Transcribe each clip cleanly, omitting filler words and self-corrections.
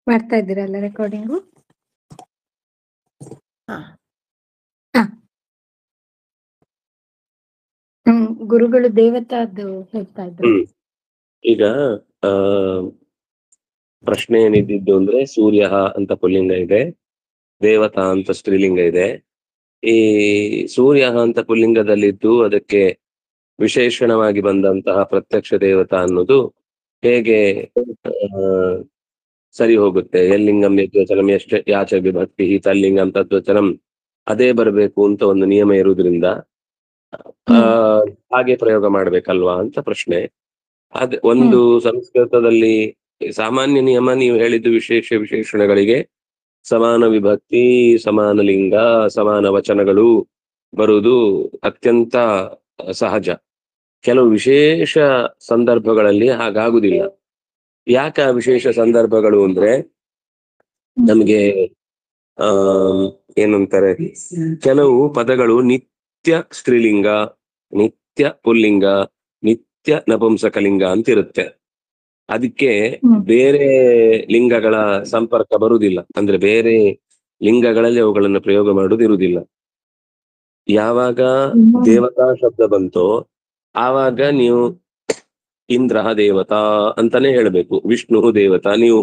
ಮಾಡ್ತಾ ಇದ್ದೀರಲ್ಲ ರೆಕಾರ್ಡಿಂಗು? ಗುರುಗಳು ದೇವತಾದ್ದು ಹೇಳ್ತಾ ಇದ್ರು. ಈಗ ಪ್ರಶ್ನೆ ಏನಿದ್ದು ಅಂದ್ರೆ ಸೂರ್ಯ ಅಂತ ಪುಲ್ಲಿಂಗ ಇದೆ, ದೇವತಾ ಅಂತ ಸ್ತ್ರೀಲಿಂಗ ಇದೆ. ಈ ಸೂರ್ಯ ಅಂತ ಪುಲ್ಲಿಂಗದಲ್ಲಿದ್ದು ಅದಕ್ಕೆ ವಿಶೇಷಣವಾಗಿ ಬಂದಂತಹ ಪ್ರತ್ಯಕ್ಷ ದೇವತಾ ಅನ್ನೋದು ಹೇಗೆ ಸರಿ ಹೋಗುತ್ತೆ? ಯಲ್ಲಿಂಗಂ ಯದ್ವಚನಂ ಯಾಚ ವಿಭಕ್ತಿ ತಲ್ಲಿಂಗಂ ತದ್ವಚನಂ ಅದೇ ಬರಬೇಕು ಅಂತ ಒಂದು ನಿಯಮ ಇರುವುದ್ರಿಂದ ಹಾಗೆ ಪ್ರಯೋಗ ಮಾಡ್ಬೇಕಲ್ವಾ ಅಂತ ಪ್ರಶ್ನೆ. ಒಂದು ಸಂಸ್ಕೃತದಲ್ಲಿ ಸಾಮಾನ್ಯ ನಿಯಮ ನೀವು ಹೇಳಿದ್ದು ವಿಶೇಷ ವಿಶೇಷಣಗಳಿಗೆ ಸಮಾನ ವಿಭಕ್ತಿ, ಸಮಾನ ಲಿಂಗ, ಸಮಾನ ವಚನಗಳು ಬರುವುದು ಅತ್ಯಂತ ಸಹಜ. ಕೆಲವು ವಿಶೇಷ ಸಂದರ್ಭಗಳಲ್ಲಿ ಹಾಗಾಗುದಿಲ್ಲ. ಯಾಕೆ ಆ ವಿಶೇಷ ಸಂದರ್ಭಗಳು ಅಂದ್ರೆ ನಮ್ಗೆ ಏನಂತಾರೆ, ಕೆಲವು ಪದಗಳು ನಿತ್ಯ ಸ್ತ್ರೀಲಿಂಗ, ನಿತ್ಯ ಪುಲ್ಲಿಂಗ, ನಿತ್ಯ ನಪುಂಸಕಲಿಂಗ ಅಂತ ಇರುತ್ತೆ. ಅದಕ್ಕೆ ಬೇರೆ ಲಿಂಗಗಳ ಸಂಪರ್ಕ ಬರುವುದಿಲ್ಲ, ಅಂದ್ರೆ ಬೇರೆ ಲಿಂಗಗಳಲ್ಲಿ ಅವುಗಳನ್ನು ಪ್ರಯೋಗ ಮಾಡುವುದಿರುವುದಿಲ್ಲ. ಯಾವಾಗ ದೇವತಾ ಶಬ್ದ ಬಂತೋ ಆವಾಗ ನೀವು ಇಂದ್ರ ದೇವತಾ ಅಂತಾನೆ ಹೇಳ್ಬೇಕು, ವಿಷ್ಣು ದೇವತಾ. ನೀವು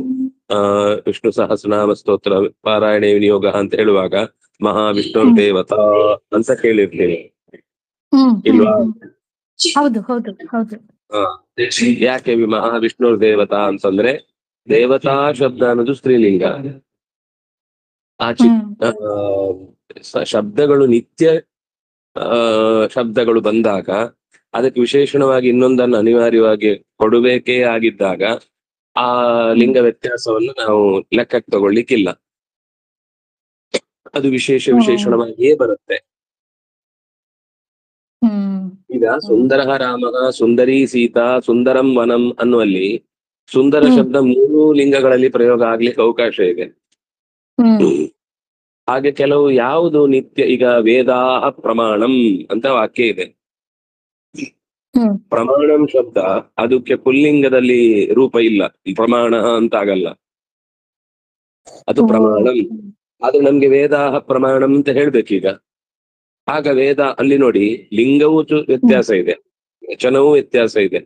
ವಿಷ್ಣು ಸಹಸ್ರನಾಮ ಸ್ತೋತ್ರ ಪಾರಾಯಣ ವಿನಿಯೋಗ ಅಂತ ಹೇಳುವಾಗ ಮಹಾವಿಷ್ಣು ದೇವತಾ ಅಂತ ಕೇಳಿರ್ತೀವಿ ಇಲ್ವಾ? ಹೌದು ಹೌದು ಹೌದು. ಯಾಕೆ ಮಹಾವಿಷ್ಣು ದೇವತಾ ಅಂತಂದ್ರೆ ದೇವತಾ ಶಬ್ದ ಅನ್ನೋದು ಸ್ತ್ರೀಲಿಂಗ. ಶಬ್ದಗಳು ನಿತ್ಯ ಶಬ್ದಗಳು ಬಂದಾಗ ಅದಕ್ಕೆ ವಿಶೇಷಣವಾಗಿ ಇನ್ನೊಂದನ್ನು ಅನಿವಾರ್ಯವಾಗಿ ಕೊಡಬೇಕೇ ಆಗಿದ್ದಾಗ ಆ ಲಿಂಗ ವ್ಯತ್ಯಾಸವನ್ನು ನಾವು ಲೆಕ್ಕಕ್ಕೆ ತಗೊಳ್ಳಿಕ್ಕಿಲ್ಲ, ಅದು ವಿಶೇಷಣವಾಗಿಯೇ ಬರುತ್ತೆ. ಈಗ ಸುಂದರ ರಾಮ, ಸುಂದರಿ ಸೀತಾ, ಸುಂದರಂ ವನಂ ಅನ್ನುವಲ್ಲಿ ಸುಂದರ ಶಬ್ದ 3 ಲಿಂಗಗಳಲ್ಲಿ ಪ್ರಯೋಗ ಆಗ್ಲಿಕ್ಕೆ ಅವಕಾಶ ಇದೆ. ಹಾಗೆ ಕೆಲವು ಯಾವುದು ನಿತ್ಯ, ಈಗ ವೇದಾಹ ಪ್ರಮಾಣಂ ಅಂತ ವಾಕ್ಯ ಇದೆ. ಪ್ರಮಾಣಂ ಶಬ್ದ ಅದಕ್ಕೆ ಪುಲ್ಲಿಂಗದಲ್ಲಿ ರೂಪ ಇಲ್ಲ, ಪ್ರಮಾಣ ಅಂತ ಆಗಲ್ಲ, ಅದು ಪ್ರಮಾಣಂ. ಆದ್ರೆ ನಮ್ಗೆ ವೇದಾಹ ಪ್ರಮಾಣಂ ಅಂತ ಹೇಳ್ಬೇಕೀಗ. ಆಗ ವೇದ ಅಲ್ಲಿ ನೋಡಿ, ಲಿಂಗವೂ ವ್ಯತ್ಯಾಸ ಇದೆ, ವಚನವೂ ವ್ಯತ್ಯಾಸ ಇದೆ.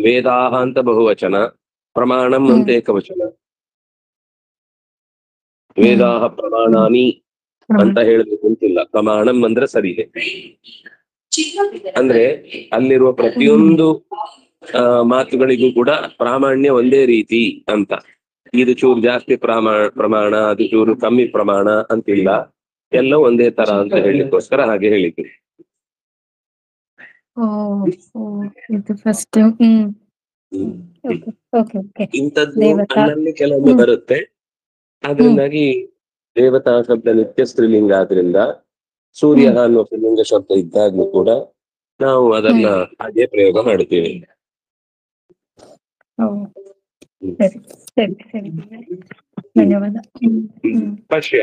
ವೇದಾಹ ಅಂತ ಬಹುವಚನ, ಪ್ರಮಾಣಂ ಅಂತ ಏಕವಚನ. ವೇದಾಹ ಪ್ರಮಾಣಾನಿ ಅಂತ ಹೇಳ್ಬೇಕು ಅಂತಿಲ್ಲ, ಪ್ರಮಾಣಂ ಅಂದ್ರೆ ಸರಿ. ಅಂದ್ರೆ ಅಲ್ಲಿರುವ ಪ್ರತಿಯೊಂದು ಮಾತುಗಳಿಗೂ ಕೂಡ ಪ್ರಾಮಾಣ್ಯ ಒಂದೇ ರೀತಿ ಅಂತ. ಇದು ಚೂರು ಜಾಸ್ತಿ ಪ್ರಮಾಣ, ಅದು ಚೂರು ಕಮ್ಮಿ ಪ್ರಮಾಣ ಅಂತಿಲ್ಲ, ಎಲ್ಲ ಒಂದೇ ತರ ಅಂತ ಹೇಳಿಕ್ಕೋಸ್ಕರ ಹಾಗೆ ಹೇಳಿದ್ರು. ಇಂಥದ್ದು ಅಲ್ಲಲ್ಲಿ ಕೆಲವೊಮ್ಮೆ ಬರುತ್ತೆ. ಆದ್ರಿಂದಾಗಿ ದೇವತಾ ಶಬ್ದ ನಿತ್ಯ ಸ್ತ್ರೀಲಿಂಗ ಆದ್ರಿಂದ ಸೂರ್ಯ ಅನ್ನೋ ಪುಲ್ಲಿಂಗ ಶಬ್ದ ಇದ್ದಾಗ್ಲೂ ಕೂಡ ನಾವು ಅದನ್ನ ಹಾಗೆ ಪ್ರಯೋಗ ಮಾಡ್ತೀವಿ. ಧನ್ಯವಾದ. ಪಶ್ಯ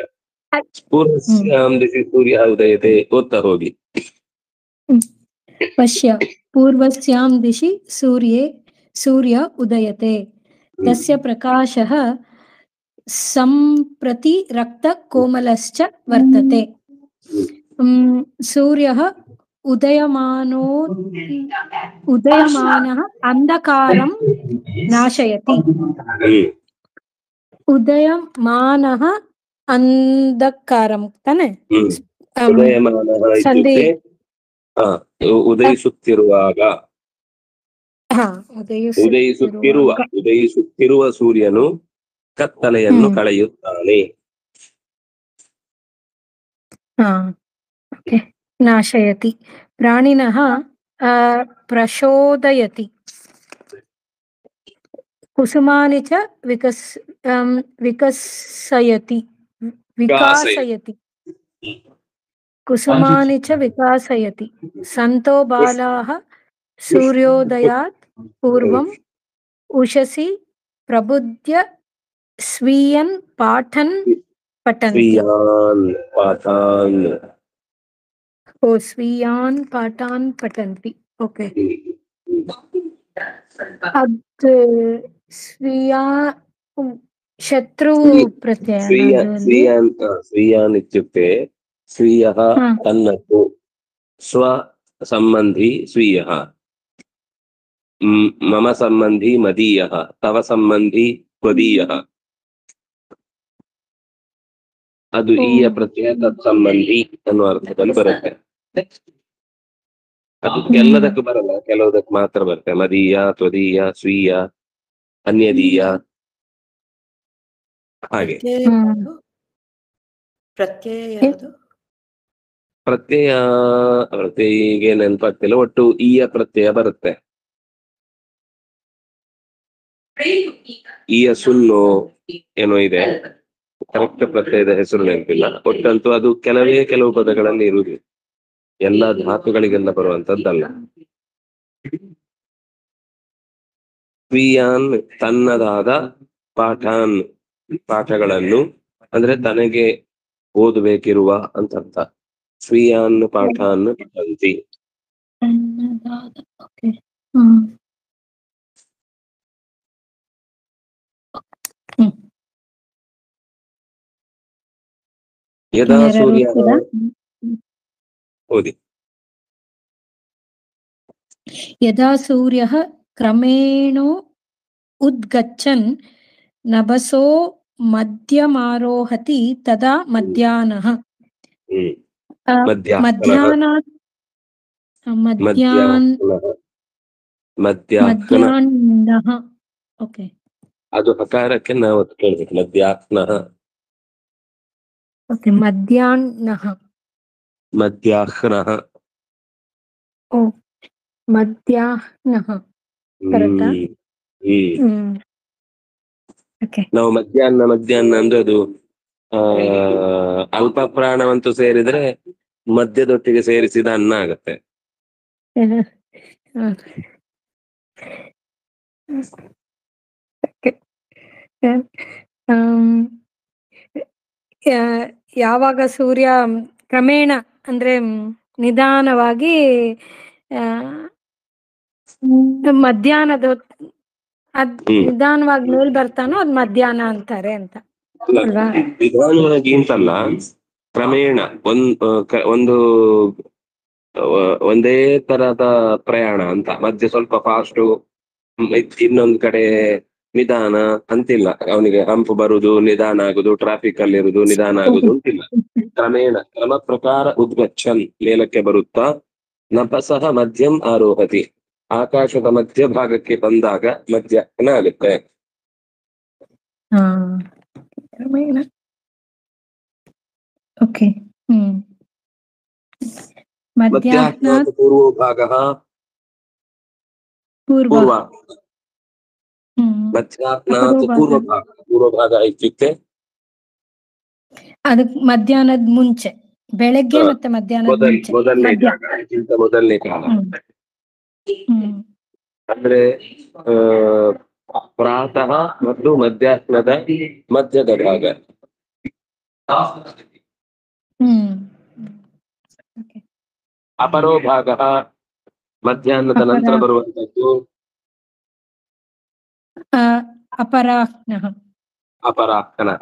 ಪೂರ್ವಸ್ಯಾಂ ದಿಶಿ ಸೂರ್ಯ ಉದಯತೆ, ಓದ್ತಾ ಹೋಗಿ. ಪಶ್ಯ ಪೂರ್ವಸ್ಯಾಂ ದಿಶಿ ಸೂರ್ಯ ಉದಯತೆ, ತಸ್ಯ ಪ್ರಕಾಶಃ ಸಂಪ್ರತಿ ರಕ್ತ ಕೋಮಲಶ್ಚ ವರ್ತತೆ. ಸೂರ್ಯಃ ಉದಯಮಾನಃ ಅಂಧಕಾರಂ ನಾಶಯತಿ. ಉದಯಮಾನಃ ಅಂಧಕಾರಂ ತಾನೆ? ಉದಯಿಸುತ್ತಿರುವಾಗ, ಉದಯಿಸುತ್ತಿರುವ ಸೂರ್ಯನು ಕತ್ತಲೆಯನ್ನು ಕಳೆಯುತ್ತಾನೆ. ನಾಶಯತಿ ಪ್ರಾಣಿನಃ ಪ್ರಚೋದಯತಿ. ಕುಸುಮಾನಿ ಚ ವಿಕಾಸಯತಿ. ಕುಸುಮಾನಿ ಚ ವಿಕಾಸಯತಿ. ಸಂತೋ ಬಾಲಾಃ ಸೂರ್ಯೋದಯಾತ್ पूर्वम् उषसि प्रबुद्ध्य स्वीयन् पाठन् पठन्ति। स्वीयान् पाठान्। ओ स्वीयान् पाठान् पठन्ति। ओके अद् स्वीया शत्रु प्रत्ययನ ಅದು ಅಲ್ಲಿ स्वीयान् इत्युक्ते स्वीयः तन्नतु स्वसम्बन्धी स्वीयः, मम सम्बन्धी मदीयः, तव सम्बन्धी त्वदीयः. ಅದು ಈಯ ಪ್ರತ್ಯಯ ತತ್ಸಂಬಂಧಿ ಅನ್ನುವ ಅರ್ಥದಲ್ಲಿ ಬರುತ್ತೆ. ಅದು ಎಲ್ಲದಕ್ಕೂ ಬರಲ್ಲ, ಕೆಲವುದಕ್ಕೆ ಮಾತ್ರ ಬರುತ್ತೆ. ಮದೀಯ, ತ್ವದೀಯ, ಸ್ವೀಯ, ಅನ್ಯದೀಯ, ಹಾಗೆ. ಪ್ರತ್ಯಯ ಈಗ ನೆನಪಾಗ್ತಿಲ್ಲ, ಒಟ್ಟು ಈಯ ಪ್ರತ್ಯಯ ಬರುತ್ತೆ. ಈಯ ಸುನ್ನು ಏನೋ ಇದೆ, ಕರೆಕ್ಟ್ ಪ್ರತ್ಯಯದ ಹೆಸರು ನೆನಪಿಲ್ಲ. ಒಟ್ಟಂತೂ ಅದು ಕೆಲವು ಪದಗಳಲ್ಲಿ ಇರುವುದು, ಎಲ್ಲಾ ಧಾತುಗಳಿಗೆಲ್ಲ ಬರುವಂತದ್ದಲ್ಲ. ಸ್ವೀಯಾನ್ ತನ್ನದಾದ ಪಾಠಾನ್ ಪಾಠಗಳನ್ನು, ಅಂದ್ರೆ ತನಗೆ ಓದಬೇಕಿರುವ ಅಂತರ್ಥ. ಸ್ವೀಯಾನ್ ಪಾಠಾನ್ ಪಠಂತಿ. ಯದಾ ಸೂರ್ಯ ಓದಿ. ಯದಾ ಸೂರ್ಯಃ ಕ್ರಮೇಣೋ ಉದ್ಗಚ್ಚನ್ ನಭಸೋ ಮಧ್ಯಮಾರೋಹತಿ ತದಾ ಮಧ್ಯಾಹ್ನಃ. ಮಧ್ಯಾಹ್ನಾತ್ ಮಧ್ಯಾಹ್ನಃ. ಓಕೆ, ಅದು ಹಕಾರಕ್ಕೆ ನಾವು ಕೇಳ್ಬೇಕು. ಮಧ್ಯಾಹ್ನಃ. ಓಕೆ, ಮಧ್ಯಾಹ್ನಃ. ಮಧ್ಯಾಹ್ನಃ. ಓ, ಮಧ್ಯಾಹ್ನಃ ಕರೆಕ್ಟಾ? ನಾವು ಮಧ್ಯಾಹ್ನ ಅಂದ್ರೆ ಅದು ಅಲ್ಪ ಪ್ರಾಣವಂತೂ ಸೇರಿದ್ರೆ ಮಧ್ಯದೊಟ್ಟಿಗೆ ಸೇರಿಸಿದ ಅನ್ನ ಆಗತ್ತೆ. ಯಾವಾಗ ಸೂರ್ಯ ಕ್ರಮೇಣ ಅಂದ್ರೆ ನಿಧಾನವಾಗಿ ಮಧ್ಯಾಹ್ನದ ನಿಧಾನವಾಗಿ ಮೇಲ್ ಬರ್ತಾನೋ ಅದ್ ಮಧ್ಯಾಹ್ನ ಅಂತಾರೆ ಅಂತ. ನಿಧಾನವಾಗಿ ಅಂತಲ್ಲ, ಕ್ರಮೇಣ ಒಂದು ಒಂದೇ ತರದ ಪ್ರಯಾಣ ಅಂತ. ಮಧ್ಯೆ ಸ್ವಲ್ಪ ಫಾಸ್ಟು, ಇನ್ನೊಂದ್ ಕಡೆ ನಿಧಾನ ಅಂತಿಲ್ಲ. ಅವನಿಗೆ ಹಂಪು ಬರುದು, ನಿಧಾನ ಆಗುದು, ಟ್ರಾಫಿಕ್ ಅಲ್ಲಿ ಇರುದು, ನಿಧಾನ ಆಗುದು ಅಂತಿಲ್ಲ. ಕ್ರಮೇಣ ಕ್ರಮ ಪ್ರಕಾರ ಉದ್ಗಚ್ಚನ್ ಮೇಲಕ್ಕೆ ಬರುತ್ತಾ, ನಭಸಃ ಮಧ್ಯಂ ಆರೋಹತಿ ಆಕಾಶದ ಮಧ್ಯ ಭಾಗಕ್ಕೆ ಬಂದಾಗ ಮಧ್ಯಾಹ್ನ ಆಗುತ್ತೆ. ಕ್ರಮೇಣ. ಓಕೆ. ಮಧ್ಯಾಹ್ನಾತ್ ಪೂರ್ವ ಭಾಗ ಪೂರ್ವ. ಮಧ್ಯಾಹ್ನಾತ್ ಪೂರ್ವ ಭಾಗ ಇತ್ಯುಕ್ತೆ ಅದಕ್ಕೆ ಮಧ್ಯಾಹ್ನದ ಮುಂಚೆ, ಬೆಳಗ್ಗೆ ಮತ್ತೆ ಮಧ್ಯಾಹ್ನದ ಮುಂಚೆ, ಮೊದಲನೇ ಕಾಲ. ಅಂದ್ರೆ ಪ್ರಾತಃ ಮತ್ತು ಮಧ್ಯಾಹ್ನದ ಮಧ್ಯದ ಭಾಗ. ಅಪರೋ ಭಾಗ ಮಧ್ಯಾಹ್ನದ ನಂತರ ಬರುವಂತದ್ದು. ಅಪರಾಹ್ನಃ. ಅಪರಾಹ್ನಃ.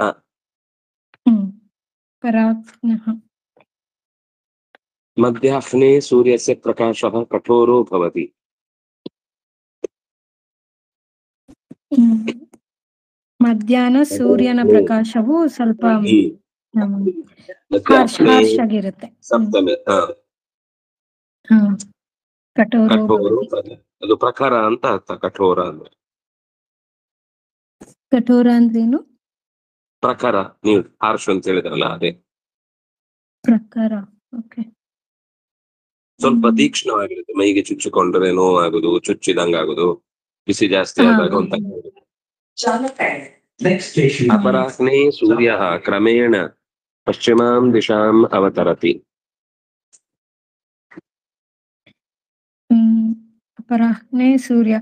ಮಧ್ಯಾಹ್ನೆ ಸೂರ್ಯಸ್ಯ ಪ್ರಕಾಶಃ ಕಠೋರೋ ಭವತಿ. ಮಧ್ಯಾಹ್ನ ಸೂರ್ಯನ ಪ್ರಕಾಶವು ಸ್ವಲ್ಪ ಹಾರ್ಶ್ ಆಗಿರುತ್ತೆ. ಸಪ್ತಮಿ. ಕಠೋರ. ಅದು ಪ್ರಖರ ಅಂತ ಅರ್ಥ. ಕಠೋರ ಅಂದ್ರೆ ಕಠೋರ ಅಂದ್ರೇನು? ಪ್ರಖರ. ನೀವು ಹಾರ್ಶ್ ಅಂತ ಹೇಳಿದ್ರಲ್ಲ, ಅದೇ ಪ್ರಖರ. ಓಕೆ. ಸ್ವಲ್ಪ ತೀಕ್ಷ್ಣವಾಗಿರುತ್ತೆ. ಮೈಗೆ ಚುಚ್ಚಿಕೊಂಡ್ರೆ ನೋವಾಗುದು, ಚುಚ್ಚಿದಂಗಾಗುದು, ಬಿಸಿ ಜಾಸ್ತಿ ಆದಾಗ ಅಂತ. ಅಪರಾಹ್ನೆ ಸೂರ್ಯ ಕ್ರಮೇಣ ಪಶ್ಚಿಮಾಂ ದಿಶಾಂ ಅವತರತಿ. ಅಪರಾಹ್ನೆ ಸೂರ್ಯ.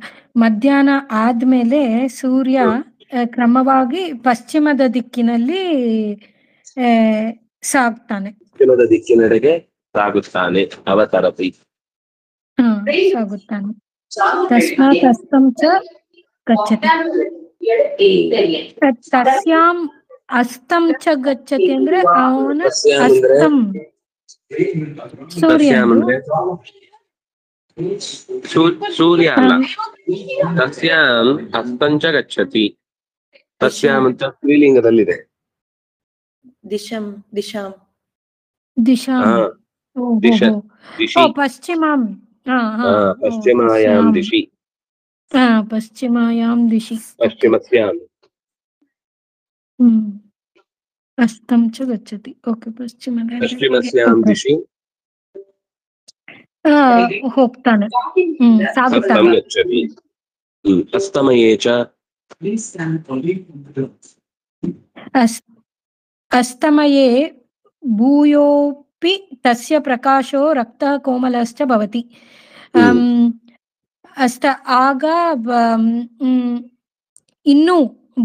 ಮಧ್ಯಾಹ್ನ ಆದ್ಮೇಲೆ ಸೂರ್ಯ ಕ್ರಮವಾಗಿ ಪಶ್ಚಿಮದ ದಿಕ್ಕಿನಲ್ಲಿ ಸಾಗ್ತಾನೆ. ಪಶ್ಚಿಮದ ದಿಕ್ಕಿನೆಡೆಗೆ ಸಾಗುತ್ತಾನೆ. ಅವತರತಿ. ಸಾಗುತ್ತಾನೆ. ತಸ್ಮಾತ್ ಅಸ್ತಂ ಚ ಗಚ್ಚತಿ. ತಸ್ಯಾಂ ಅಸ್ತಂ ಚ ಗಚ್ಚತಿ ಅಂದ್ರೆ ಅವನ ಅಸ್ತಂ ಸೂರ್ಯ ಅಲ್ಲ. ತಸ್ಯಾಂ ಅಸ್ತಂಚ ಗಚ್ಚತಿ. ತಸ್ಯಾಂ ಅಂತ ಸ್ತ್ರೀಲಿಂಗದಲ್ಲಿದೆ. ದಿಶಂ ದಿಶಾಂ ದಿಶಾಂ ಪಶ್ಚಿಮಾಂ ಪಶ್ಚಿಮಾಯಾಂ ದಿಶಿ. ಪಶ್ಚಿಮಾಯಾಂ ದಿಶಿ. ಪಶ್ಚಿಮಸ್ಯಾಂ ಅಸ್ತಂ ಚ ಗಚ್ಚತಿ. ಓಕೆ. ಪಶ್ಚಿಮಸ್ಯಾಂ ದಿಶಿ ಹೋಗ್ತಾನೆ. ಸಾಗುತ್ತಾನೆ. ಗಚ್ಚತಿ. ಅಸ್ತಮಯೇ ಚ ಅಸ್ತಮಯೇ ಭೂಯೋಪಿ ತಸ್ಯ ಪ್ರಕಾಶೋ ರಕ್ತಃ ಕೋಮಲಶ್ಚ ಭವತಿ. ಆಗ ಇನ್ನು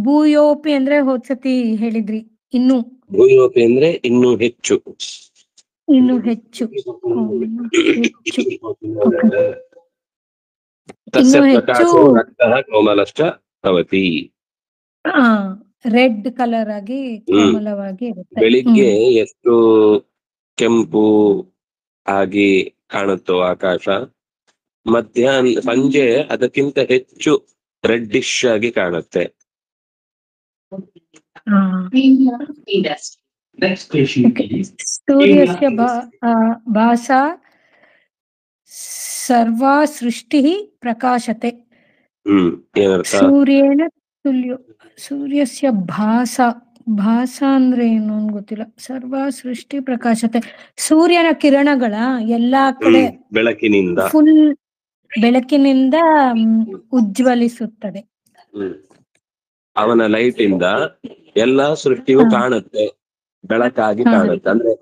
ಭೂಯೋಪಿ ಅಂದ್ರೆ ಹೋದ್ಸತಿ ಹೇಳಿದ್ರಿ. ಇನ್ನು ಭೂಯೋಪಿ ಅಂದ್ರೆ ಇನ್ನೂ ಹೆಚ್ಚು. ತಸ್ಯ ಪ್ರಕಾಶೋ ರಕ್ತಃ ಕೋಮಲಶ್ಚ ಭವತಿ. ರೆಡ್ ಕಲರ್ ಆಗಿ ಕೋಮಲವಾಗಿ ಇರುತ್ತೆ. ಬೆಳಿಗ್ಗೆ ಎಷ್ಟು ಕೆಂಪು ಆಗಿ ಕಾಣುತ್ತೋ ಆಕಾಶ, ಮಧ್ಯಾಹ್ನ ಸಂಜೆ ಅದಕ್ಕಿಂತ ಹೆಚ್ಚು ರೆಡ್ಡಿಶ್ ಆಗಿ ಕಾಣುತ್ತೆ. ಸೂರ್ಯಸ್ಯ ಭಾಸಾ ಸರ್ವಾ ಸೃಷ್ಟಿ ಪ್ರಕಾಶತೆ. ಸೂರ್ಯೇನ ತುಲ್ಯೋ. ಸೂರ್ಯಸ್ಯ ಭಾಸ ಅಂದ್ರೆ ಏನು ಅಂತ ಗೊತ್ತಿಲ್ಲ. ಸರ್ವ ಸೃಷ್ಟಿ ಪ್ರಕಾಶತೆ. ಸೂರ್ಯನ ಕಿರಣಗಳ ಎಲ್ಲಾ ಕಡೆ ಬೆಳಕಿನಿಂದ ಫುಲ್ ಬೆಳಕಿನಿಂದ ಉಜ್ವಲಿಸುತ್ತದೆ. ಅವನ ಲೈಟ್ ಇಂದ ಎಲ್ಲಾ ಸೃಷ್ಟಿಯು ಕಾಣುತ್ತೆ, ಬೆಳಕಾಗಿ ಕಾಣುತ್ತೆ. ಅಂದ್ರೆ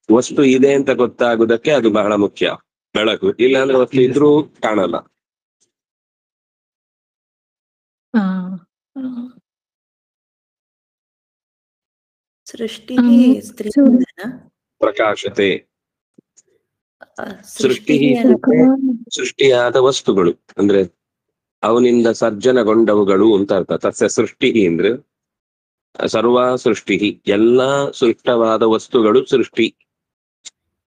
ವಸ್ತು ಇದೆ ಅಂತ ಗೊತ್ತಾಗುದಕ್ಕೆ ಅದು ಬಹಳ ಮುಖ್ಯ, ಬೆಳಕು. ಇಲ್ಲಾಂದ್ರೆ ವಸ್ತು ಇದ್ರೂ ಕಾಣಲ್ಲ. ಸೃಷ್ಟಿ ಪ್ರಕಾಶತೆ. ಸೃಷ್ಟಿಯಾದ ವಸ್ತುಗಳು ಅಂದ್ರೆ ಅವನಿಂದ ಸರ್ಜನಗೊಂಡವುಗಳು ಅಂತ ಅರ್ಥ. ತಸ್ಯ ಸೃಷ್ಟಿ ಅಂದ್ರೆ ಸರ್ವ ಸೃಷ್ಟಿ, ಎಲ್ಲಾ ಸೃಷ್ಟವಾದ ವಸ್ತುಗಳು ಸೃಷ್ಟಿ.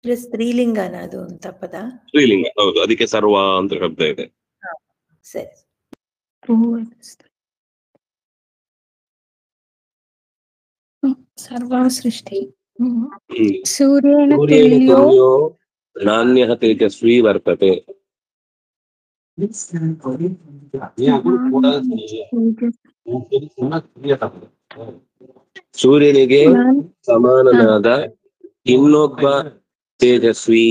ಸ್ತ್ರೀಲಿಂಗನ ಅದು ಅಂತ ಪದ? ಸ್ತ್ರೀಲಿಂಗ, ಹೌದು. ಅದಕ್ಕೆ ಸರ್ವ ಅಂತ ಶಬ್ದ ಇದೆ. ಸರಿ. ಸರ್ವ ಸೃಷ್ಟಿ. ಸೂರ್ಯೇಣ ತುಲ್ಯೋ ನಾನ್ಯಃ ತೇಜಸ್ವಿ ವರ್ತತೆ. ಸೂರ್ಯನಿಗೆ ಸಮಾನನಾದ ಇನ್ನೊಬ್ಬ ತೇಜಸ್ವಿ,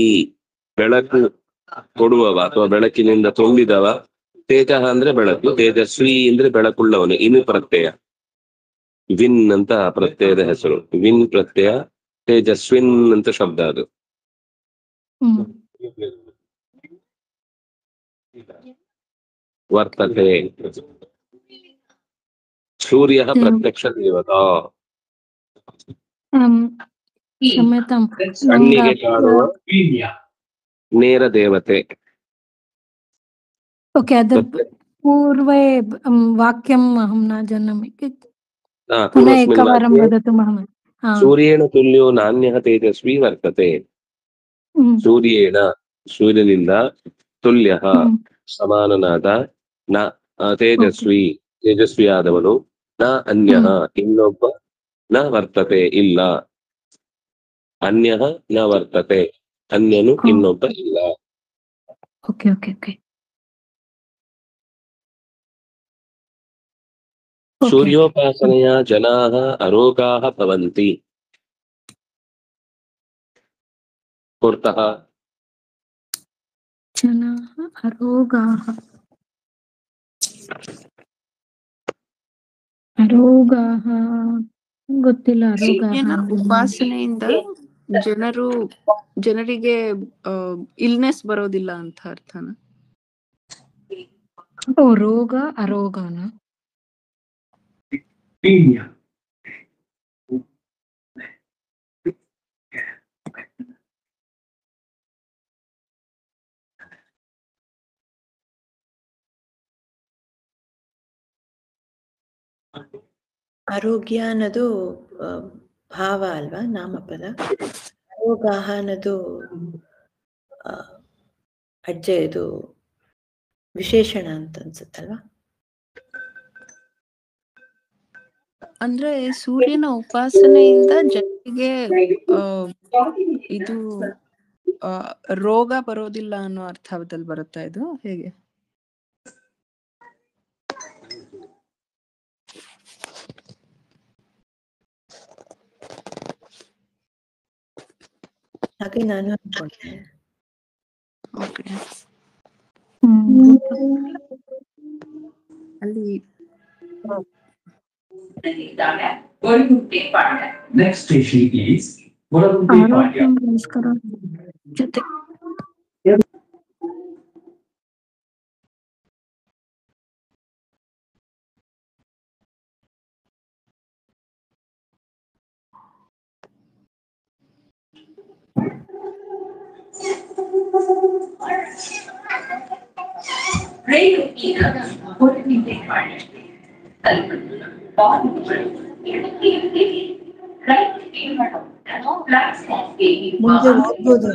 ಬೆಳಕು ಕೊಡುವವ ಅಥವಾ ಬೆಳಕಿನಿಂದ ತುಂಬಿದವ. ತೇಜ ಅಂದ್ರೆ ಬೆಳಕು, ತೇಜಸ್ವಿ ಅಂದ್ರೆ ಬೆಳಕುಳ್ಳವನು. ಇನ್ನು ಪ್ರತ್ಯಯ ವಿನ್ ಅಂತ ಪ್ರತ್ಯಯದ ಹೆಸರು. ವಿನ್ ಪ್ರತ್ಯಯ, ತೇಜಸ್ವಿನ್ ಅಂತ ಶಬ್ದ ಅದು. ವರ್ತತೆ. ಸೂರ್ಯ ಪ್ರತ್ಯಕ್ಷ ದೇವತಾ, ಕಣ್ಣಿಗೆ ಕಾಣುವ ನೇರ ದೇವತೆ. ಓಕೆ. ಅದ್ರ ಪೂರ್ವೇ ವಾಕ್ಯಂ ಅಹಂ ನ ಜಾನಾಮಿ. ಸೂರ್ಯೇಣ ತುಲ್ಯೋ ನಾನ್ಯಃ ತೇಜಸ್ವಿ ವರ್ತತೆ. ಸೂರ್ಯೇಣ ಸೂರ್ಯನಿಂದ, ತುಲ್ಯ ಸಮಾನನಾದ, ನ ತೇಜಸ್ವಿ ತೇಜಸ್ವಿಯಾದವನು, ನ ಅನ್ಯಃ ಇನ್ನೊಬ್ಬ, ನ ವರ್ತತೆ ಇಲ್ಲ. ಅನ್ಯಃ ನ ವರ್ತತೆ, ಅನ್ಯನು ಇನ್ನೊಬ್ಬ ಇಲ್ಲ. ಸೂರ್ಯೋಪಾಸನೆಯ ಜನಾಃ ಅರೋಗಾಃ ಭವಂತಿ. ಪುರ್ತಃ ಜನಾಃ ಅರೋಗಾಃ. ಅರೋಗಾಃ ಗೊತ್ತಿಲ್ಲ. ಉಪಾಸನೆಯಿಂದ ಜನರಿಗೆ ಇಲ್ನೆಸ್ ಬರೋದಿಲ್ಲ ಅಂತ ಅರ್ಥನ? ಓ, ರೋಗ ಅರೋಗನ. ಆರೋಗ್ಯ ಅನ್ನೋದು ಭಾವ ಅಲ್ವಾ, ನಾಮಪದ. ಆರೋಗಾಹ ಅನ್ನೋದು ಅಜ್ಜೆ ಇದು ವಿಶೇಷಣ ಅಂತ ಅನ್ಸುತ್ತಲ್ವಾ. ಅಂದ್ರೆ ಸೂರ್ಯನ ಉಪಾಸನೆಯಿಂದ ಜನರಿಗೆ ಇದು ರೋಗ ಬರೋದಿಲ್ಲ ಅನ್ನೋ ಅರ್ಥದಲ್ಲಿ ಬರುತ್ತಾ ಇದು, ಹೇಗೆ? ಹಾಗೆ ನಾನು ಅನ್ಕೊಂಡೆ. ಓಕೆ, ಅಲ್ಲಿ Next station is Volagunti Pandya. ನಮಸ್ಕಾರ ಜೊತೆ ಮುಂದೆ ಹೋಗ್ಬೋದು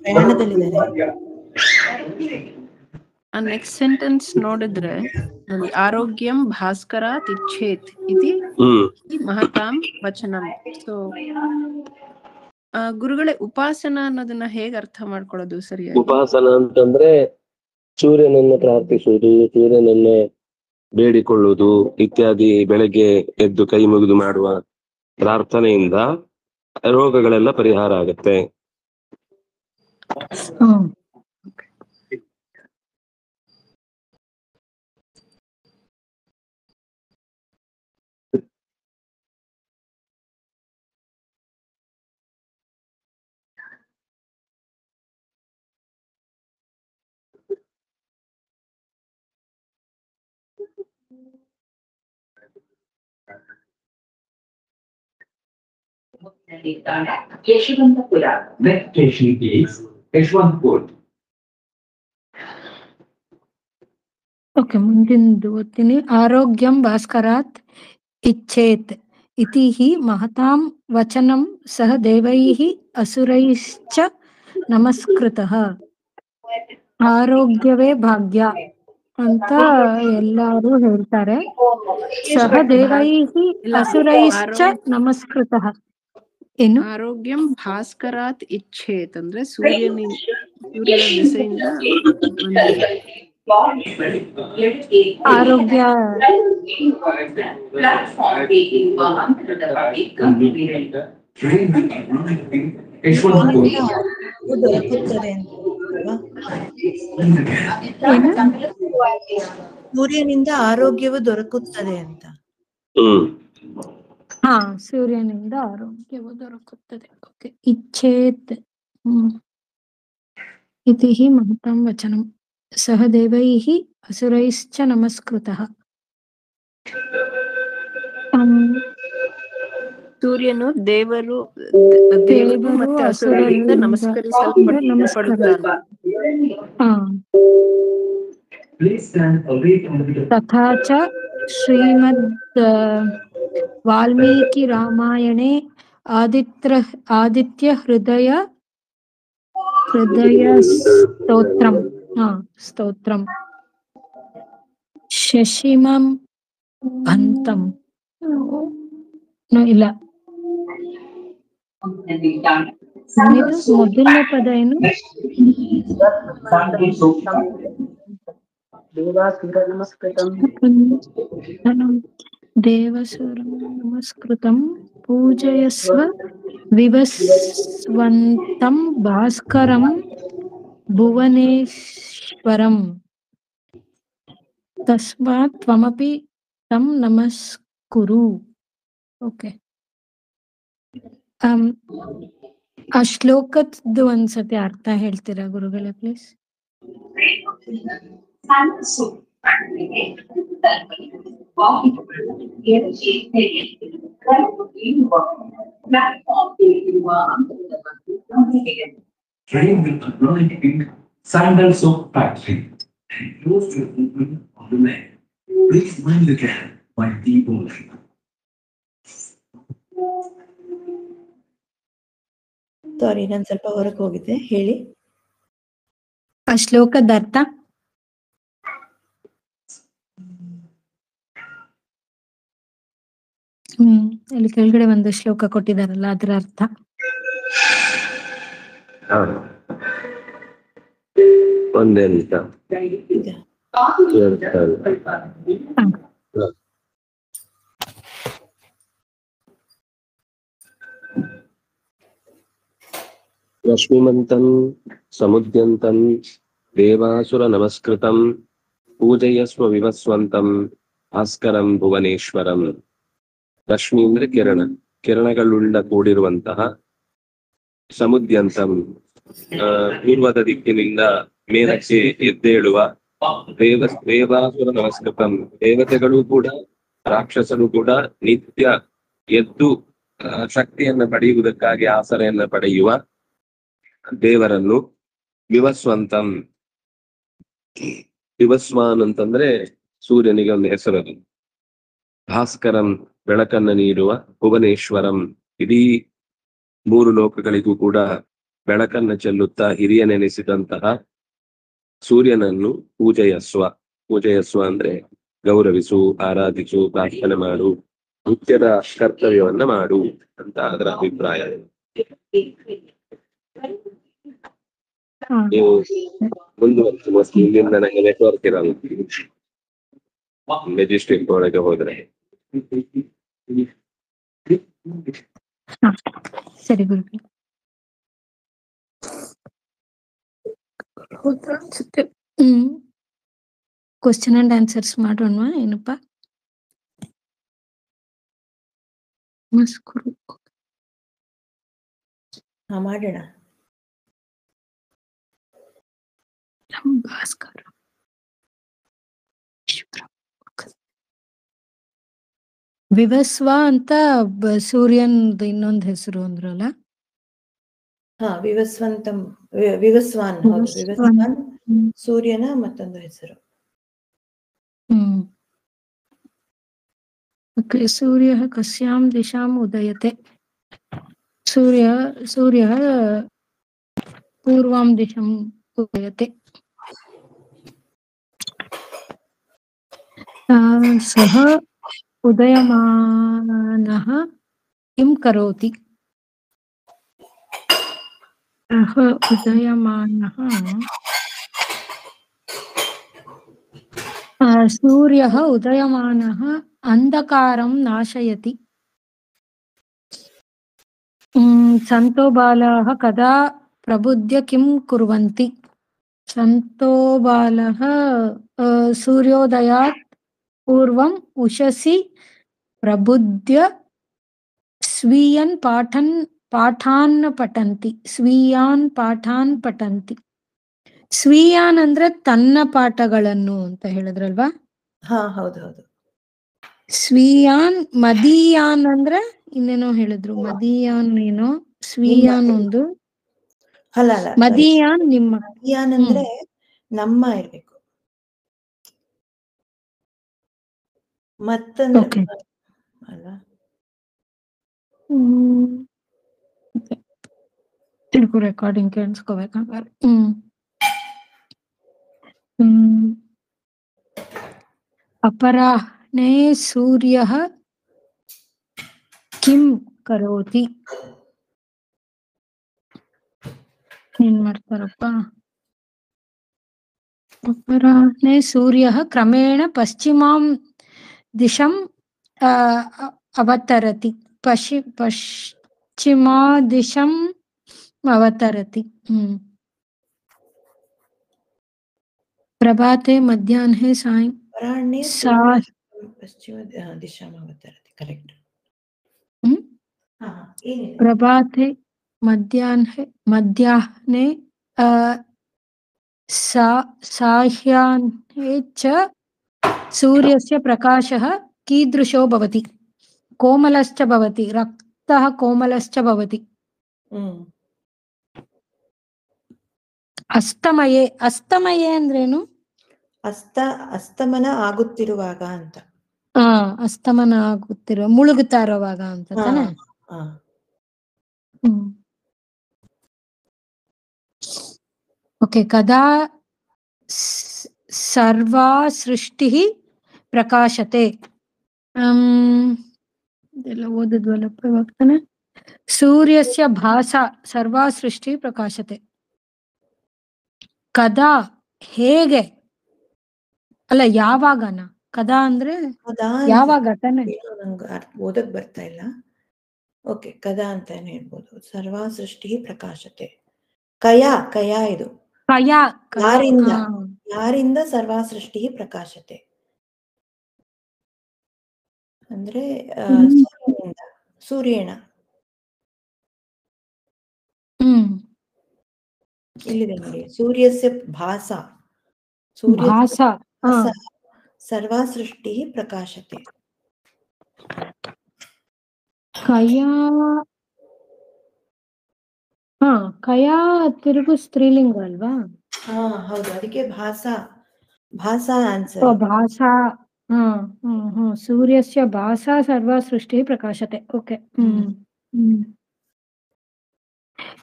ಪ್ರಯಾಣದಲ್ಲಿದ್ದಾರೆ. ಆ ನೆಕ್ಸ್ಟ್ ಸೆಂಟೆನ್ಸ್ ನೋಡಿದ್ರೆ ಆರೋಗ್ಯಂ ಭಾಸ್ಕರಾತ್ ಇಚ್ಛೇತ್ ಇತಿ ಮಹತಾಂ ವಚನಂ. ಸೊ ಗುರುಗಳೇ, ಉಪಾಸನ ಅನ್ನೋದನ್ನ ಹೇಗೆ ಅರ್ಥ ಮಾಡ್ಕೊಳ್ಳೋದು ಸರಿಯಾಗಿ? ಉಪಾಸನ ಅಂತಂದ್ರೆ ಸೂರ್ಯನನ್ನು ಪ್ರಾರ್ಥಿಸುವುದು, ಸೂರ್ಯನನ್ನು ಬೇಡಿಕೊಳ್ಳುವುದು ಇತ್ಯಾದಿ. ಬೆಳಗ್ಗೆ ಎದ್ದು ಕೈ ಮುಗಿದು ಮಾಡುವ ಪ್ರಾರ್ಥನೆಯಿಂದ ರೋಗಗಳೆಲ್ಲ ಪರಿಹಾರ ಆಗುತ್ತೆ. Yeshwantapura. Next station is Yeshwantpur. Okay, ಮುಂದಿನದು ಓದ್ತೀನಿ. ಆರೋಗ್ಯಂ ಭಾಸ್ಕರಾತ್ ಇಚ್ಛೇತ್ ಇತಿ ಹಿ ಮಹತಾಂ ವಚನಂ ಸಹ ದೇವೈಃ ಅಸುರೈಶ್ಚ ನಮಸ್ಕೃತಃ. ಆರೋಗ್ಯವೇ ಭಾಗ್ಯ ಅಂತ ಎಲ್ಲರೂ ಹೇಳ್ತಾರೆ. ಸಹ ದೇವೈಃ ಅಸುರೈಶ್ಚ ನಮಸ್ಕೃತಃ. ಏನು? ಆರೋಗ್ಯಂ ಭಾಸ್ಕರಾತ್ ಇಚ್ಛೇತ್ ಅಂದ್ರೆ ಸೂರ್ಯನ ದಿಸೆಯಿಂದ ಆರೋಗ್ಯ ಸೂರ್ಯನಿಂದ ಆರೋಗ್ಯವು ದೊರಕುತ್ತದೆ ಅಂತ. ಹಾ, ಸೂರ್ಯನಿಂದ ಆರೋಗ್ಯವು ದೊರಕುತ್ತದೆ. ಓಕೆ, ಇಚ್ಛೇತ್ ಇತಿ ಹಿ ಮಹತಾಂ ವಚನಂ ಸಹ ದೇವೈಃ ಅಸುರೈಶ್ಚ ನಮಸ್ಕೃತಃ. ಸೂರ್ಯನು ದೇವರು ಮತ್ತೆ ಅಸುರರಿಂದ ನಮಸ್ಕರಿಸಲ್ಪಡುತ್ತಾನೆ. ತಥಾ ಚ ಶ್ರೀಮದ್ ವಾಲ್ಮೀಕಿ ರಾಮಾಯಣೆ ಆದಿತ್ಯ ಹೃದಯ ಸ್ತೋತ್ರಂ ಶಶಿಮಂ ಭಂತಂ ಇಲ್ಲ, ಮೊದಲನೇ ಪದ ಏನು? ದೇವಸೂರ ನಮಸ್ಕೃತಂ ಪೂಜಯಸ್ವ ವಿವಸ್ವಂತಂ ಭಾಸ್ಕರಂ ಭುವನೇಶ್ವರಂ ತಸ್ಮಾತ್ ತ್ವಮಪಿ ತಂ ನಮಸ್ಕುರು. ಓಕೆ, ಆ ಶ್ಲೋಕದ್ದು ಒಂದ್ಸತಿ ಅರ್ಥ ಹೇಳ್ತೀರಾ ಗುರುಗಳೇ please? Train will arrive in Sandal Soap Factory and close to open on the leg. Please mind the gap by people. ಸಾರಿ, ನಾನು ಸ್ವಲ್ಪ ಹೊರಗೆ ಹೋಗಿದ್ದೆ, ಹೇಳಿ. ಆ ಶ್ಲೋಕದ ಅರ್ಥ ಅಲ್ಲಿ ಕೆಳಗಡೆ ಒಂದು ಶ್ಲೋಕ ಕೊಟ್ಟಿದಾರಲ್ಲ ಅದರ ಅರ್ಥ. ಒಂದೇ ನಿಮಿಷ. ರಶ್ಮಿಮಂತಂ ಸಮುದ್ಯಂತಂ ದೇವಾಸುರ ನಮಸ್ಕೃತಂ ಪೂಜಯಸ್ವ ವಿವಸ್ವಂತಂ ಭಾಸ್ಕರಂ ಭುವನೇಶ್ವರಂ. ರಶ್ಮಿ ಅಂದ್ರೆ ಕಿರಣ, ಕಿರಣಗಳುಳ್ಳ ಕೂಡಿರುವಂತಹ. ಸಮುದ್ಯಂತಂ ಪೂರ್ವದ ದಿಕ್ಕಿನಿಂದ ಮೇಲಕ್ಕೆ ಎದ್ದೇಳುವ. ದೇವಾಸುರ ನಮಸ್ಕೃತಂ ದೇವತೆಗಳು ಕೂಡ ರಾಕ್ಷಸರು ಕೂಡ ನಿತ್ಯ ಎದ್ದು ಶಕ್ತಿಯನ್ನ ಪಡೆಯುವುದಕ್ಕಾಗಿ ಆಸರೆಯನ್ನ ಪಡೆಯುವ ದೇವರನ್ನು. ವಿವಸ್ವಂತಂ, ವಿವಸ್ವಾನ್ ಅಂತಂದ್ರೆ ಸೂರ್ಯನಿಗೆ ಒಂದು ಹೆಸರದು. ಭಾಸ್ಕರಂ ಬೆಳಕನ್ನ ನೀಡುವ. ಭುವನೇಶ್ವರಂ ಇಡೀ 3 ಲೋಕಗಳಿಗೂ ಕೂಡ ಬೆಳಕನ್ನ ಚೆಲ್ಲುತ್ತಾ ಹಿರಿಯನೆನಿಸಿದಂತಹ ಸೂರ್ಯನನ್ನು ಪೂಜಯಸ್ವ. ಪೂಜಯಸ್ವ ಅಂದ್ರೆ ಗೌರವಿಸು, ಆರಾಧಿಸು, ಪ್ರಾರ್ಥನೆ ಮಾಡು, ನಿತ್ಯದ ಕರ್ತವ್ಯವನ್ನ ಮಾಡು ಅಂತ ಅದರ ಅಭಿಪ್ರಾಯ. ನೀವು ಮುಂದುವರೆಸಿ, ಇಲ್ಲಿಂದ ನನಗೆ ನೆಟ್ವರ್ಕ್ ಇರಲ್ಲ ಮೆಜೆಸ್ಟಿಕ್ ಒಳಗೆ ಹೋದ್ರೆ. ಸರಿ ಗುರುಗಳೇ, ಅನ್ಸುತ್ತೆ. ಕ್ವಶನ್ ಅಂಡ್ ಆನ್ಸರ್ಸ್ ಮಾಡೋಣ ಏನಪ್ಪ? ಮಾಡೋಣ. ಭಾಸ್ಕರ ವಿವಸ್ವ ಅಂತ ಸೂರ್ಯನ್ದು ಇನ್ನೊಂದು ಹೆಸರು ಅಂದ್ರಲ್ಲ. ವಿವಸ್ವಂತಂ, ವಿವಸ್ವಾನ್. ಹೌದು, ವಿವಸ್ವಾನ್ ಸೂರ್ಯನ ಮತ್ತೊಂದು ಹೆಸರು. ಸೂರ್ಯ ಕಸ್ಯಾಂ ದಿಶಾಂ ಉದಯತೆ. ಸೂರ್ಯ ಪೂರ್ವಾಂ ದಿಶಾಂ ಉದಯತೆ. ಸಹ ಉದಯಮಾನಃ ಕಿಂ ಕರೋತಿ. ಉದಯಮಾನಃ ಸೂರ್ಯಃ ಉದಯಮಾನಃ ಅಂಧಕಾರಂ ನಾಶಯತಿ. ಸಂತೋ ಬಾಲಾಃ ಕದಾ ಪ್ರಬುದ್ಧ್ಯ ಕಿಂ ಕುರ್ವಂತಿ. ಸಂತೋ ಬಾಲಃ ಸೂರ್ಯೋದಯಾತ್ ಪೂರ್ವಂ ಉಷಸಿ ಪ್ರಬುದ್ಧ್ಯ ಸ್ವೀಯನ್ ಪಾಠಾನ್ ಪಠಂತಿ. ಸ್ವೀಯಾನ್ ಪಾಠಾನ್ ಪಠಂತಿ. ಸ್ವೀಯಾನ್ ಅಂದ್ರೆ ತನ್ನ ಪಾಠಗಳನ್ನು ಅಂತ ಹೇಳಿದ್ರಲ್ವಾ? ಹೌದೌದು. ಸ್ವೀಯಾನ್. ಮದೀಯಾನ್ ಅಂದ್ರೆ ಇನ್ನೇನೋ ಹೇಳಿದ್ರು. ಮದೀಯಾನ್ ಏನೋ, ಸ್ವೀಯಾನ್ ಒಂದು. ಅಲ್ಲ, ಮದೀಯಾನ್ ನಿಮ್ಮ. ಮದೀಯಾನ್ ಅಂದ್ರೆ ನಮ್ಮ ಇರ್ಬೇಕು. ಮತ್ತಂದ್ರೆ ಅಲ್ಲ, ತಿಳ್ಕೊ ರೆಕಾರ್ಡಿಂಗ್ ಕೇಳಿಸ್ಕೋಬೇಕಂಗಾರೆ. ಅಪರಾಹ್ನೆ ಸೂರ್ಯಃ ಕಿಂ ಕರೋತಿ. ಏನ್ ಮಾಡ್ತಾರಪ್ಪ? ಅಪರಾಹ್ನೆ ಸೂರ್ಯಃ ಕ್ರಮೇಣ ಪಶ್ಚಿಮಾಂ ದಿಶಂ ಅವತರತಿ. ಪಶ್ಚಿಮಾ ದಿಶಂ ಅವತರತಿ. ಪ್ರಭಾತೆ ಮಧ್ಯಾಹ್ನೆ ಪಶ್ಚಿಮ ದಿಶಾಂ ಅವತರತಿ. ಕರೆಕ್ಟ್. ಪ್ರಭಾತೆ ಮಧ್ಯಾಹ್ನೆ साह्यान्ते च सूर्यस्य प्रकाशः कीदृशो भवति? कोमलश्च भवति, रक्तः कोमलश्च भवति। ಅಸ್ತಮಯೇ, ಅಸ್ತಮಯೇ ಅಂದ್ರೇನು? ಅಸ್ತಮನ ಆಗುತ್ತಿರುವಾಗ ಅಂತ. ಅಸ್ತಮನ ಆಗುತ್ತಿರುವ, ಮುಳುಗುತ್ತಾ ಇರುವಾಗ ಅಂತ ತಾನೆ? ಓಕೆ. ಕದಾ ಸರ್ವಾ ಸೃಷ್ಟಿ ಪ್ರಕಾಶತೆ. ಇದೆಲ್ಲ ಓದಿದ್ವಲ್ಲಪ್ಪ ಇವಾಗ್ತಾನೆ. ಸೂರ್ಯಸ್ಯ ಭಾಸ ಸರ್ವಾ ಸೃಷ್ಟಿ ಪ್ರಕಾಶತೆ. ಕದಾ ಹೇಗೆ ಅಲ್ಲ, ಯಾವಾಗನ? ಕದಾ ಅಂದ್ರೆ ಯಾವಾಗ ತಾನೆ? ನಂಗೆ ಓದಕ್ ಬರ್ತಾ ಇಲ್ಲ. ಓಕೆ, ಕದಾ ಅಂತಾನೆ ಹೇಳ್ಬೋದು. ಸರ್ವಾ ಸೃಷ್ಟಿ ಪ್ರಕಾಶತೆ. ಕಯ ಇದು ಯಾರಿಂದ ಸರ್ವಾ ಸೃಷ್ಟಿ ಪ್ರಕಾಶತೆ ಅಂದ್ರೆ ಸೂರ್ಯನ. ಇಲ್ಲಿದೆ ನೋಡಿ, ಸೂರ್ಯಸ್ಯ ಭಾಸ ಸರ್ವಾ ಸೃಷ್ಟಿ ಪ್ರಕಾಶತೆ. ಕಯಾ ತಿರುಗು ಸ್ತ್ರೀಲಿಂಗ ಅಲ್ವಾ? ಹೌದು, ಅದಕ್ಕೆ ಭಾಸ ಆನ್ಸರ್. ಭಾಷಾ. ಸೂರ್ಯಸ್ಯ ಭಾಸಾ ಸರ್ವಾ ಸೃಷ್ಟಿ ಪ್ರಕಾಶತೆ. ಓಕೆ.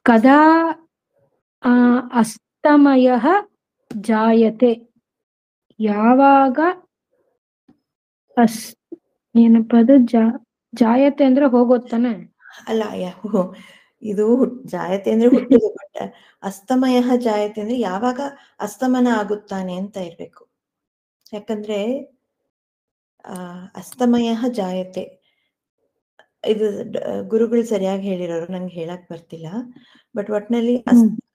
ಕದಾ ಅಸ್ತಮಯಃ ಜಾಯತೆ, ಯಾವಾಗ ಏನಪ್ಪದು? ಜಾಯತೆ ಅಂದ್ರೆ ಹೋಗೋತ್ತಾನೆ ಅಲ್ಲ. ಇದು ಜಾಯತೆ ಅಂದ್ರೆ ಹುಟ್ಟುದು. ಬಟ್ ಅಸ್ತಮಯ ಜಾಯತೆ ಅಂದ್ರೆ ಯಾವಾಗ ಅಸ್ತಮನ ಆಗುತ್ತಾನೆ ಅಂತ ಇರ್ಬೇಕು. ಯಾಕಂದ್ರೆ ಅಸ್ತಮಯ ಜಾಯತೆ ಇದು ಗುರುಗಳು ಸರಿಯಾಗಿ ಹೇಳಿರೋರು, ನಂಗೆ ಹೇಳಕ್ ಬರ್ತಿಲ್ಲ. ಬಟ್ ಒಟ್ನಲ್ಲಿ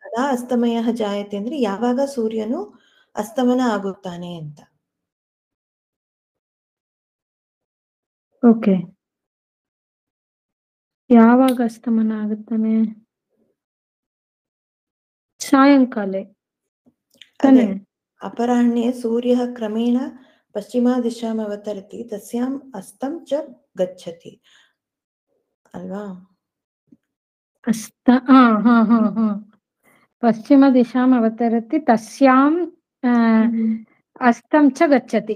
ಕದಾ ಅಸ್ತಮಯ ಜಾಯತೆ ಅಂದ್ರೆ ಯಾವಾಗ ಸೂರ್ಯನು ಅಸ್ತಮನ ಆಗುತ್ತಾನೆ ಅಂತ. ಓಕೆ. ಯಾವಾಗ ಅಸ್ತಮನ ಆಗುತ್ತಾನೆ? ಸಾಯಂಕಾಲ. ಅಪರಾಹ್ಣೆ ಸೂರ್ಯ ಕ್ರಮೇಣ ಪಶ್ಚಿಮ ದಿಶಾಂ ಅವತರತಿ ತಸ್ಯಾಂ ಅಸ್ತಂ ಚ ಗಚ್ಚತಿ ಅಲ್ವಾ? ಪಶ್ಚಿಮ ದಿಶಾಂ ಅವತರತಿ ತಸ್ಯಾಂ ಅಸ್ತಂ ಚ ಗಚ್ಚತಿ.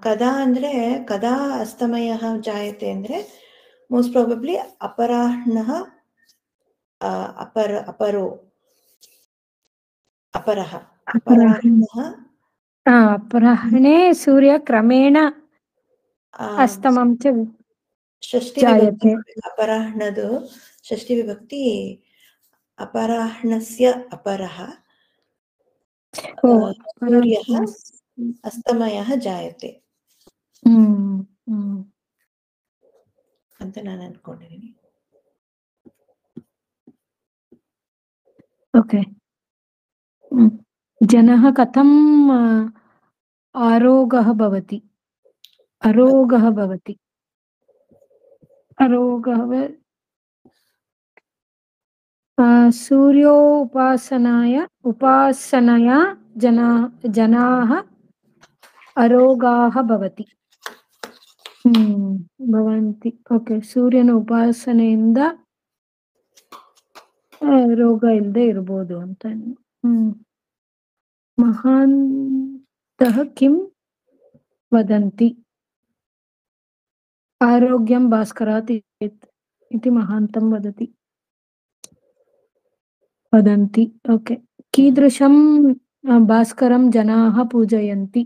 ಕದಾ ಅಂದ್ರೆ ಕದಾ ಅಸ್ತಮಯ ಜಾಯತೆ ಅಂದ್ರೆ ಮೋಸ್ಟ್ ಪ್ರಾಬಬ್ಲಿ ಅಪರಾಹ್ನ ಅಪರಾಹ್ಣೆ ಸೂರ್ಯ ಕ್ರಮೇಣ ಅಸ್ತಮಂ ಚ ಜಾಯತೆ. ಅಪರಾಹ್ನದು ಷಷ್ಠಿ ವಿಭಕ್ತಿ. ಅಪರಾಹ್ಣಸ್ಯ ಅಪರಃ ಸೂರ್ಯ ಅಸ್ತಮಯ ಜಾಯತೆ ಅಂತ ನಾನು ಅನ್ಕೊಂಡಿದ್ದೀನಿ. ಓಕೆ. ಜನಃ ಕಥಂ ಆರೋಗಃ ಭವತಿ? ಉಪಾಸನಯ ಜನಾಃ ಅರೋಗಾಃ ಭವಂತಿ. ಓಕೆ. ಸೂರ್ಯನ ಉಪಾಸನೆಯಿಂದ ರೋಗ ಇಲ್ಲದೆ ಇರ್ಬೋದು ಅಂತ. ಮಹಾಂತಃ ಕಿಂ ವದಂತಿ? ಆರೋಗ್ಯಂ ಭಾಸ್ಕರಾತ್ ಇತಿ ಮಹಾಂತಂ ವದಂತಿ. ಓಕೆ. ಕೀದೃಶಂ ಭಾಸ್ಕರಂ ಜನಾಃ ಪೂಜಯಂತಿ?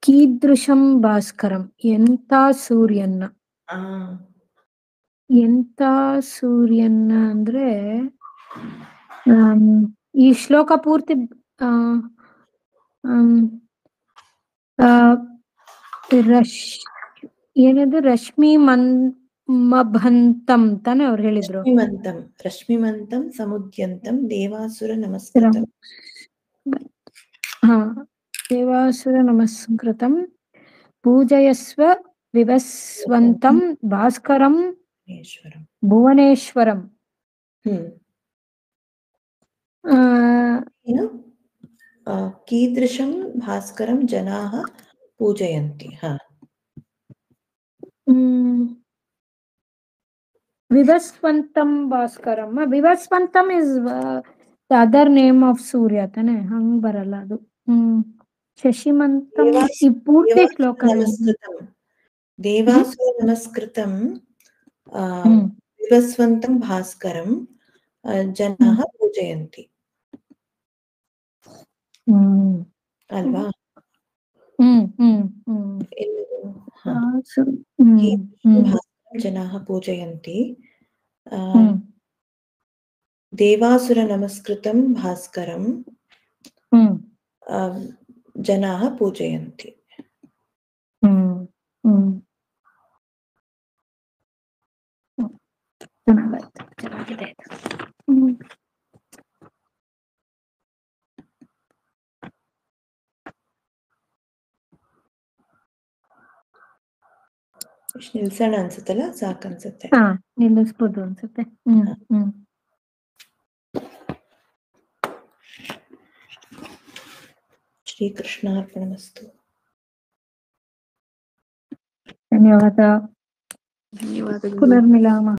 ಕೀದೃಶಂ ಭಾಸ್ಕರಂ, ಎಂತ ಸೂರ್ಯನ್ನ. ಎಂತ ಸೂರ್ಯನ್ನ ಅಂದ್ರೆ ಈ ಶ್ಲೋಕ ಪೂರ್ತಿ ಏನದು? ರಶ್ಮಿ ಮಭಂತಂ ತಾನೆ ಅವ್ರು ಹೇಳಿದ್ರು. ರಶ್ಮಿಮಂತಂ ಸಮುದ್ಯಂತಂ ದೇವಾಸುರ ನಮಸ್ಕೃತಂ. ದೇವಾಸುರ ನಮಸ್ಕೃತಂ ಪೂಜಯಸ್ವ ವಿವಸ್ವಂತಂ ಭಾಸ್ಕರಂ ಭುವನೇಶ್ವರಂ. ಏನು ಕೀದೃಶಂ ಭಾಸ್ಕರಂ ಜನಾಃ ಪೂಜಯಂತಿ. ಹಾ, ವಿವಸ್ವಂತಂ ಭಾಸ್ಕರಂ. ವಿವಸ್ವಂತಂ is the other name of Surya ತಾನೆ, ಹಂಗ್ ಬರಲ್ಲ ಅದು. ಶಶಿಮಂತಂ ಈ ಪೂರ್ತಿ ಶ್ಲೋಕ ನಮಸ್ಕೃತಂ ದೇವಾಸುರ ನಮಸ್ಕೃತಂ ವಿವಸ್ವಂತಂ ಭಾಸ್ಕರಂ ಜನಾಃ ಪೂಜಯಂತಿ ಅಲ್ವಾ? ಭಾಸ್ಕರಂ ಜನಾಃ ಪೂಜಯಂತಿ ದೇವಾಸುರ ನಮಸ್ಕೃತಂ ಭಾಸ್ಕರಂ ಜನಾಃ ಪೂಜಯಂತಿ. ಚೆನ್ನಾಗಿದೆ. ನಿಲ್ಸೋಣ ಅನ್ಸುತ್ತಲ್ಲ, ಸಾಕನ್ಸುತ್ತೆ. ಹಾ, ನಿಲ್ಲಿಸ್ಬೋದು ಅನ್ಸುತ್ತೆ. ಶ್ರೀಕೃಷ್ಣಾರ್ಪಣಮಸ್ತು. ಧನ್ಯವಾದ. ಧನ್ಯವಾದಗಳು. ಪುನರ್ಮಿಲಾಮ.